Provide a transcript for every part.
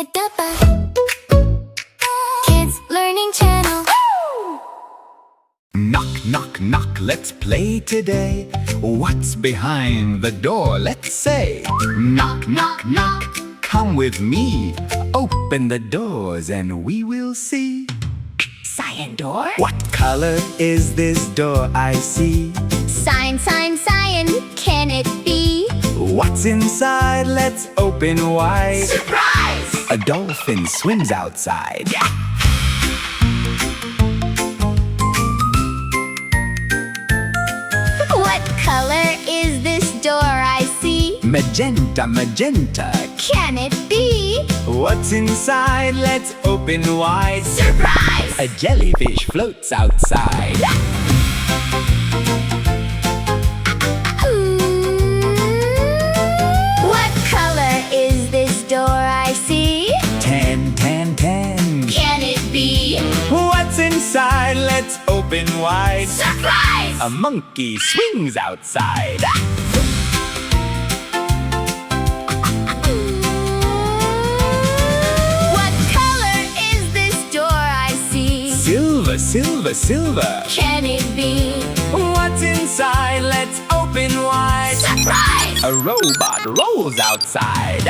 EduBag, Kids Learning Channel. Knock, knock, knock, let's play today. What's behind the door? Let's say. Knock, knock, knock, come with me. Open the doors and we will see. Cyan door. What color is this door I see? Cyan, cyan, cyan, can it be? What's inside? Let's open wide. Surprise! A dolphin swims outside. What color is this door I see? Magenta, magenta, Can it be? what's inside? Let's open wide. Surprise! A jellyfish floats outside. What color is this door I see? Tan, tan, tan. Can it be? What's inside? Let's open wide. Surprise! A monkey swings outside. What color is this door I see? Silver, silver, silver. Can it be? What's inside? Let's open wide. Surprise! A robot rolls outside.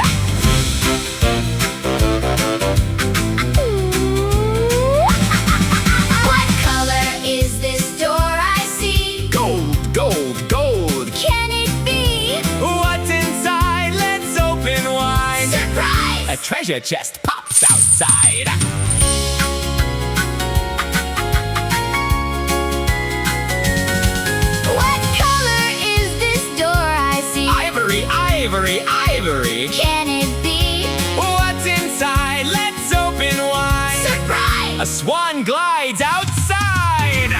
What color is this door I see? Gold, gold, gold. Can it be? What's inside? Let's open wide. Surprise! A treasure chest pops outside. What color is this door I see? Ivory, ivory, ivory. Can it be? What's inside? Let's open wide. Surprise! A swan glides outside.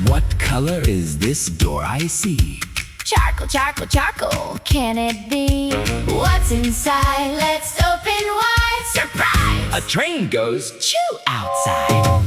What color is this door I see? Charcoal, charcoal, charcoal. Can it be? What's inside? Let's open wide. Surprise! A train goes choo outside.